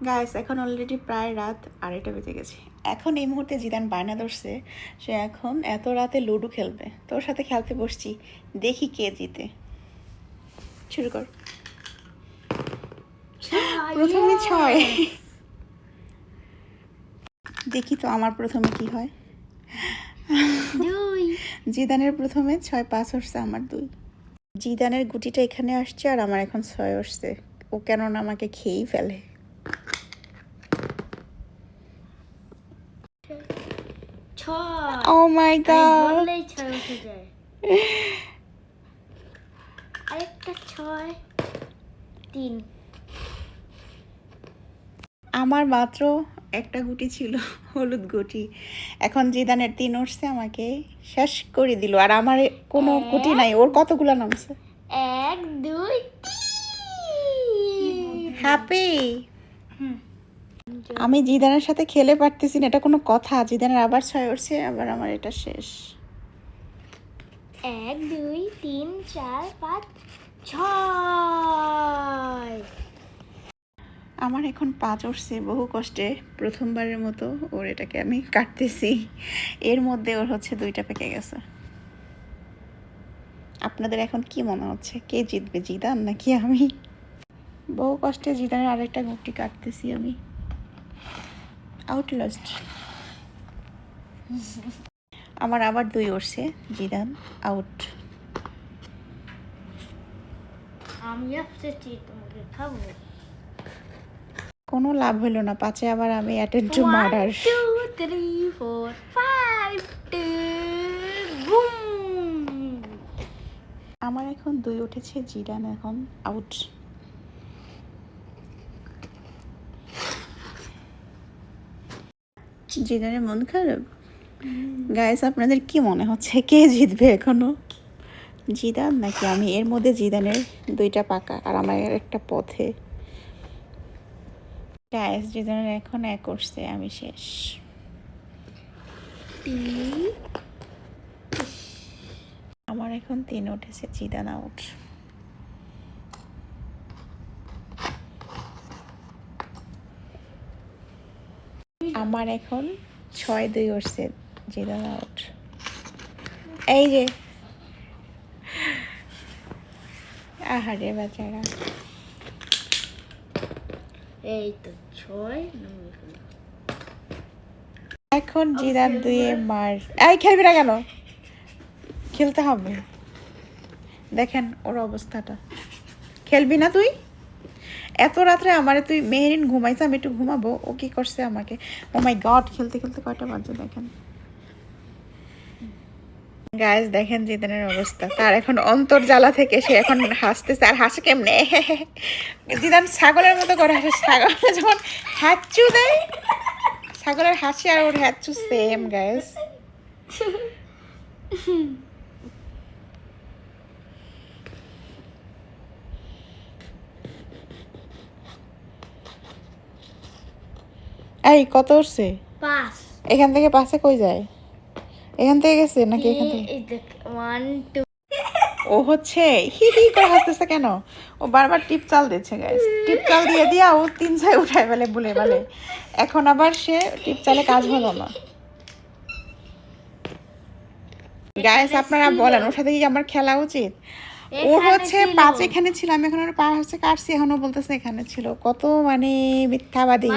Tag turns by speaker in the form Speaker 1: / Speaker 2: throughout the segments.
Speaker 1: Guys এখন already প্রায় রাত 2:30 বেজে গেছে। এখন এই মুহূর্তে জিদান বায়না ধরছে, সে এখন এত রাতে লুডো খেলবে। তোর সাথে খেলতে বসছি, দেখি কে জিতে। শুরু কর। প্রথমে 6। দেখি তো আমার প্রথমে কি হয়। জিদানের প্রথমে 6-5 হচ্ছে, আমার 2। জিদানের গুটিটা এখানে আসছে আর আমার এখন 6 আসছে। ও কেননা আমাকে খেয়েই ফেলে। ও মাই গড,
Speaker 2: বললেই 6 উঠে যায়। আরেকটা 6 3।
Speaker 1: আমার মাত্র একটা গুটি ছিল, হলুদ গুটি। এখন জিদানের 3 উঠছে, আমাকে শেষ করে দিল। আর আমার কোনো গুটি নাই। ওর কতগুলো নামছে?
Speaker 2: 1 2 3।
Speaker 1: হ্যাপি। আমি জিদানের সাথে খেলে পারতেছি না, এটা কোনো কথা? জিদানের আবার 6 উঠছে, আবার আমার এটা শেষ।
Speaker 2: 1 2 3 4 5 6।
Speaker 1: আমার এখন 5 উঠছে, বহু কষ্টে প্রথমবারের মতো ওর এটাকে আমি কাটতেছি। এর মধ্যে ওর হচ্ছে 2টা পেকে গেছে। আপনাদের এখন কি মনে হচ্ছে, কে জিতবে, জিদান নাকি আমি? বহু কষ্টে জিদানের আরেকটা গুটি কাটতেছি আমি। আউটলাস্ট। আমার আবার 2 উঠছে, জিদান আউট।
Speaker 2: আমি আসছি তোমাকে খাবো।
Speaker 1: কোনো লাভ হলো না, 5-এ আবার আমি অ্যাটেম্প টু মার্ডার।
Speaker 2: 1 2 3 4 5 বুম।
Speaker 1: আমার এখন 2 উঠেছে, জিদান এখন আউট। জিদানের মন খারাপ। গাইস, আপনাদের কি মনে হচ্ছে, কে জিতবে এখনো, জিদান নাকি আমি? এর মধ্যে জিদানের 2টা পাকা আর আমার একটা পথে। গাইস, জিদানের এখন 1 উঠছে, আমি শেষ। আমার এখন 3 উঠেছে, জিদান আউট। আমার এখন 6-2 উঠছে, জিদান আউট। এই যে, আহারে বেচারা।
Speaker 2: এই তো 6
Speaker 1: এখন জিদান 2-এ মার। এই খেলবি না কেন? খেলতে হবে। দেখেন ওর অবস্থাটা। খেলবি না তুই? এত রাত্রে আমারে তুই, মেহেরিন ঘুমাইছে, আমি একটু ঘুমাবো, ও কি করছে আমাকে। ও মাই গড, খেলতে খেলতে কয়টা বাজে দেখেন। গাইস দেখেন জিদানের অবস্থা, তার এখন অন্তর্জালা থেকে সে এখন হাসতেছে। আর হাসে কেমনে? জিদান ছাগলের মতো করে হাসে। ছাগল যখন হ্যাচু দেয়, ছাগলের হাসি আর ওর হ্যাচু সেম গাইস। এই কত উঠছে?
Speaker 2: 5।
Speaker 1: এখান থেকে 5-এ কই যায়? এখান থেকে গেছে নাকি এখান থেকে?
Speaker 2: 1 2।
Speaker 1: ও হচ্ছে হি হি করে হাসতেছে কেন? ও বারবার টিপ চাল দিচ্ছে গাইস। টিপ চাল দিয়ে দিয়া ও 3-6 উঠায় ফেলে বলে বলে। এখন আবার সে টিপ চালে কাজ হলো না। গাইস আপনারা বলেন, ওর সাথে কি আমার খেলা উচিত? ও হচ্ছে 5 এখানে ছিল, আমি এখন ওর 5 হচ্ছে কাটছি, এখনো বলতেছে এখানে ছিল। কত মানে মিথ্যাবাদী।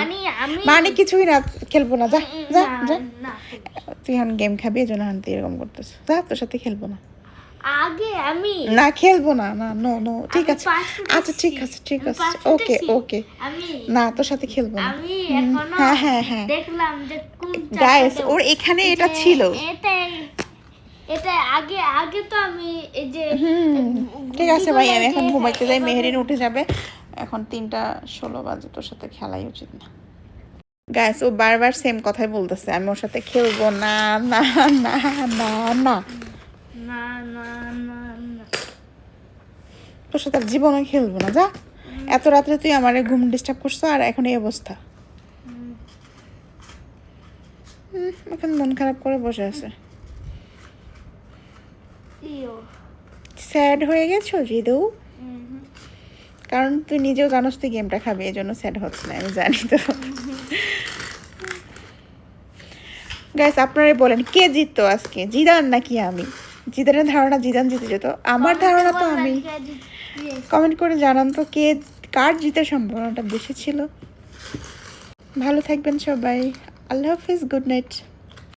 Speaker 1: মানে কিছুই না, খেলবো না, যা যা যা। তুই এখন গেম খাবি, এজন্য তুই এরকম করতেছ। যা, তোর সাথে খেলবো না।
Speaker 2: আগে আমি
Speaker 1: না খেলবো না, না নো নো, ঠিক আছে, আচ্ছা ঠিক আছে ঠিক আছে, ওকে ওকে। না, তোর সাথে খেলবো না।
Speaker 2: আমি এখনো
Speaker 1: হ্যাঁ হ্যাঁ হ্যাঁ
Speaker 2: দেখলাম যে কোন
Speaker 1: গাইস, ওর এখানে এটা ছিল।
Speaker 2: এটা আগে আগে তো আমি এই যে
Speaker 1: ঠিক আছে ভাই, আমি এখন ঘুমাইতে যাই, মেহেরিন উঠে যাবে। এখন 3:16 বাজে, তোর সাথে খেলাই উচিত না। গাইস, ও বারবার সেম কথাই বলতেছে, আমি ওর সাথে খেলবো না না না না না।
Speaker 2: না না না না,
Speaker 1: তোর সাথে আর জীবনে খেলবো না, যা। এত রাত্রে তুই আমার ঘুম ডিস্টার্ব করছো, আর এখন এই অবস্থা। এখন মন খারাপ করে বসে আছে। স্যাড হয়ে গেছো জিদু? কারণ তুই নিজেও জানোস তুই গেমটা খাবি, এই জন্য স্যাড হচ্ছে না, আমি জানি তো। গাইস আপনারাই বলেন কে জিততো আজকে, জিদান নাকি আমি? জিদানের ধারণা জিদান জিতে যেত, আমার ধারণা তো আমি। কমেন্ট করে জানান তো কে, কার জিতার সম্ভাবনাটা বেশি ছিল। ভালো থাকবেন সবাই, আল্লাহ হাফিজ, গুড নাইট।